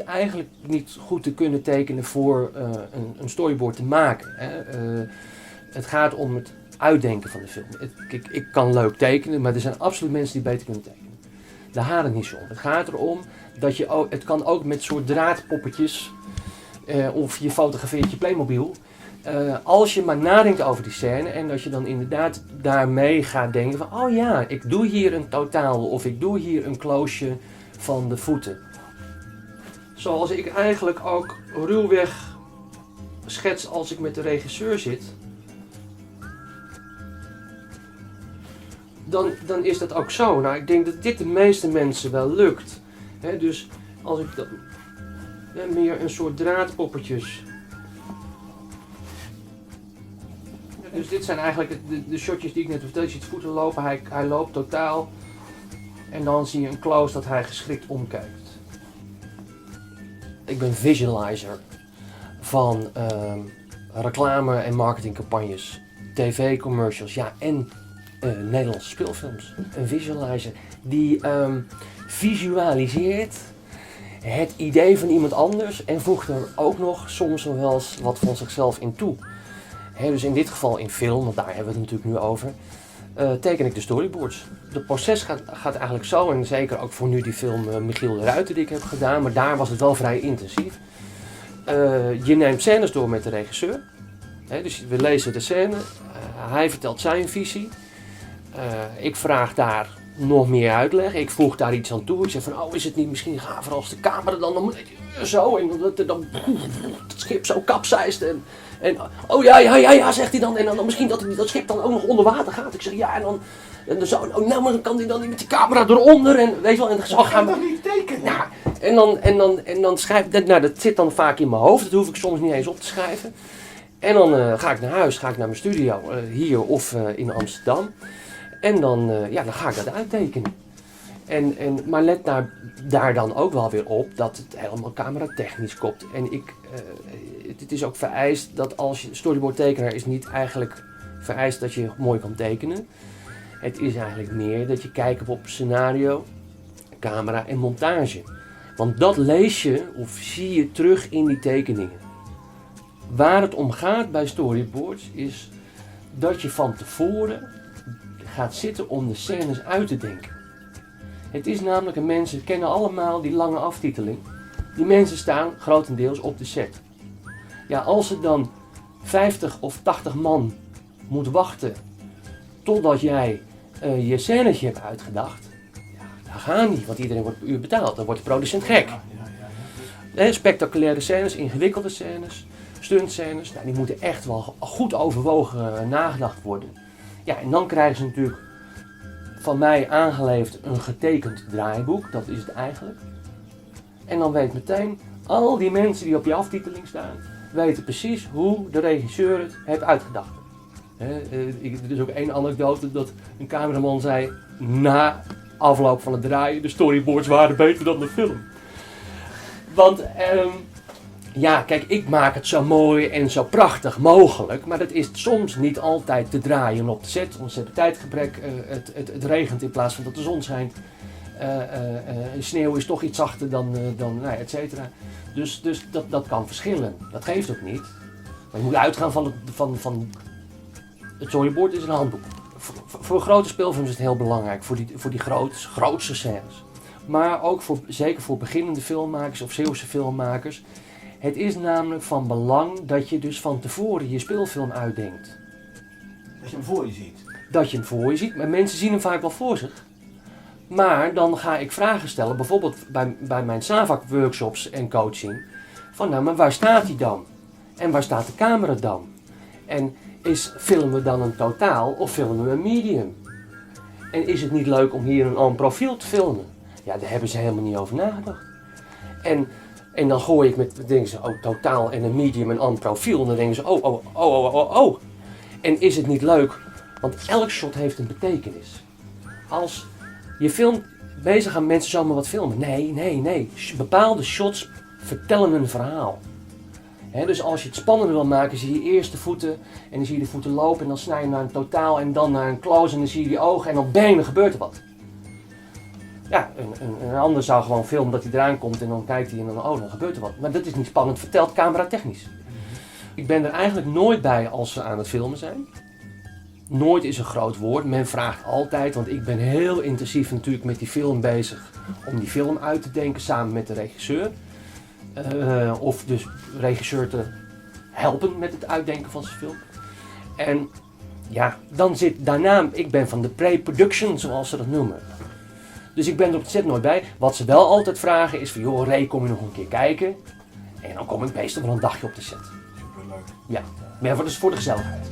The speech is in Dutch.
eigenlijk niet goed te kunnen tekenen voor een storyboard te maken. Hè. Het gaat om het uitdenken van de film. Ik kan leuk tekenen, maar er zijn absoluut mensen die beter kunnen tekenen. Daar gaat het niet zo om. Het gaat erom dat het kan ook met soort draadpoppetjes of je fotografeert je Playmobil. Als je maar nadenkt over die scène en dat je dan inderdaad daarmee gaat denken van oh ja, ik doe hier een totaal of ik doe hier een closeje van de voeten. Zoals ik eigenlijk ook ruwweg schets als ik met de regisseur zit. Dan is dat ook zo. Nou, ik denk dat dit de meeste mensen wel lukt. He, dus als ik dan meer een soort draadpoppetjes. Ja, dus dit zijn eigenlijk de shotjes die ik net vertelde. Je ziet voeten lopen, hij loopt totaal. En dan zie je een close dat hij geschrikt omkijkt. Ik ben visualizer van reclame- en marketingcampagnes, tv-commercials, ja en Nederlandse speelfilms. Een visualizer die visualiseert het idee van iemand anders en voegt er ook nog soms wel eens wat van zichzelf in toe. Dus in dit geval in film, want daar hebben we het natuurlijk nu over, teken ik de storyboards. Het proces gaat eigenlijk zo, en zeker ook voor nu die film Michiel de Ruiter die ik heb gedaan, maar daar was het wel vrij intensief. Je neemt scènes door met de regisseur. Dus we lezen de scène, hij vertelt zijn visie. Ik vraag daar nog meer uitleg, ik voeg daar iets aan toe. Ik zeg van, is het niet misschien gaver als de camera dan zo en dan het schip zo kapseist en oh ja, zegt hij dan. En dan misschien dat schip dan ook nog onder water gaat. Ik zeg ja, en dan zo, nou, maar dan kan hij dan niet met die camera eronder. En weet je wel, en zo gaan we. Niet tekenen. Ja, en dan schrijf ik, nou dat zit dan vaak in mijn hoofd, dat hoef ik soms niet eens op te schrijven. En dan ga ik naar huis, ga ik naar mijn studio, hier of in Amsterdam. En dan ga ik dat uittekenen. Maar let daar dan ook wel weer op dat het helemaal cameratechnisch komt. En het is ook vereist dat als je storyboardtekenaar is niet eigenlijk vereist dat je mooi kan tekenen. Het is eigenlijk meer dat je kijkt op scenario, camera en montage. Want dat lees je of zie je terug in die tekeningen. Waar het om gaat bij storyboards is dat je van tevoren gaat zitten om de scènes uit te denken. Het is namelijk, en mensen kennen allemaal die lange aftiteling. Die mensen staan grotendeels op de set. Ja, als er dan 50 of 80 man moet wachten totdat jij je scènetje hebt uitgedacht, ja, dat gaat niet, want iedereen wordt per uur betaald. Dan wordt de producent gek. Spectaculaire scènes, ingewikkelde scènes, stuntscènes, die moeten echt wel goed overwogen nagedacht worden. Ja, en dan krijgen ze natuurlijk van mij aangeleverd een getekend draaiboek, dat is het eigenlijk. En dan weet meteen, al die mensen die op je aftiteling staan, weten precies hoe de regisseur het heeft uitgedacht. Er is ook één anekdote dat een cameraman zei, na afloop van het draaien, de storyboards waren beter dan de film. Want kijk, ik maak het zo mooi en zo prachtig mogelijk, maar dat is soms niet altijd te draaien op de set. Ontzettend tijdgebrek, het regent in plaats van dat de zon schijnt. Sneeuw is toch iets zachter dan et cetera. Dus dat kan verschillen. Dat geeft ook niet. Maar je moet uitgaan van het storyboard is een handboek. Voor grote speelfilms is het heel belangrijk, voor die grootste scènes. Maar ook zeker voor beginnende filmmakers of Zeeuwse filmmakers. Het is namelijk van belang dat je dus van tevoren je speelfilm uitdenkt. Dat je hem voor je ziet. Dat je hem voor je ziet, maar mensen zien hem vaak wel voor zich. Maar dan ga ik vragen stellen, bijvoorbeeld bij mijn SAVAK workshops en coaching. Van maar waar staat hij dan? En waar staat de camera dan? En filmen we dan een totaal of filmen we een medium? En is het niet leuk om hier een profiel te filmen? Ja, daar hebben ze helemaal niet over nagedacht. En dan gooi ik denken ze, totaal en een medium en een profiel. En dan denken ze, oh. En is het niet leuk? Want elk shot heeft een betekenis. Als je film bezig gaan mensen zomaar wat filmen. Nee. Bepaalde shots vertellen een verhaal. Dus als je het spannender wil maken, zie je eerst de voeten. En dan zie je de voeten lopen en dan snij je naar een totaal en dan naar een close. En dan zie je die ogen en dan bang, er gebeurt er wat. Ja, een ander zou gewoon filmen dat hij eraan komt en dan kijkt hij en dan gebeurt er wat. Maar dat is niet spannend verteld cameratechnisch. Ik ben er eigenlijk nooit bij als ze aan het filmen zijn. Nooit is een groot woord. Men vraagt altijd, want ik ben heel intensief natuurlijk met die film bezig. Om die film uit te denken samen met de regisseur. Of dus de regisseur te helpen met het uitdenken van zijn film. En ja, dan zit daarna, ik ben van de pre-production zoals ze dat noemen. Dus ik ben er op het set nooit bij. Wat ze wel altijd vragen is van, joh Ray, kom je nog een keer kijken? En dan kom ik meestal wel een dagje op de set. Superleuk. Ja, maar dat is voor de gezelligheid.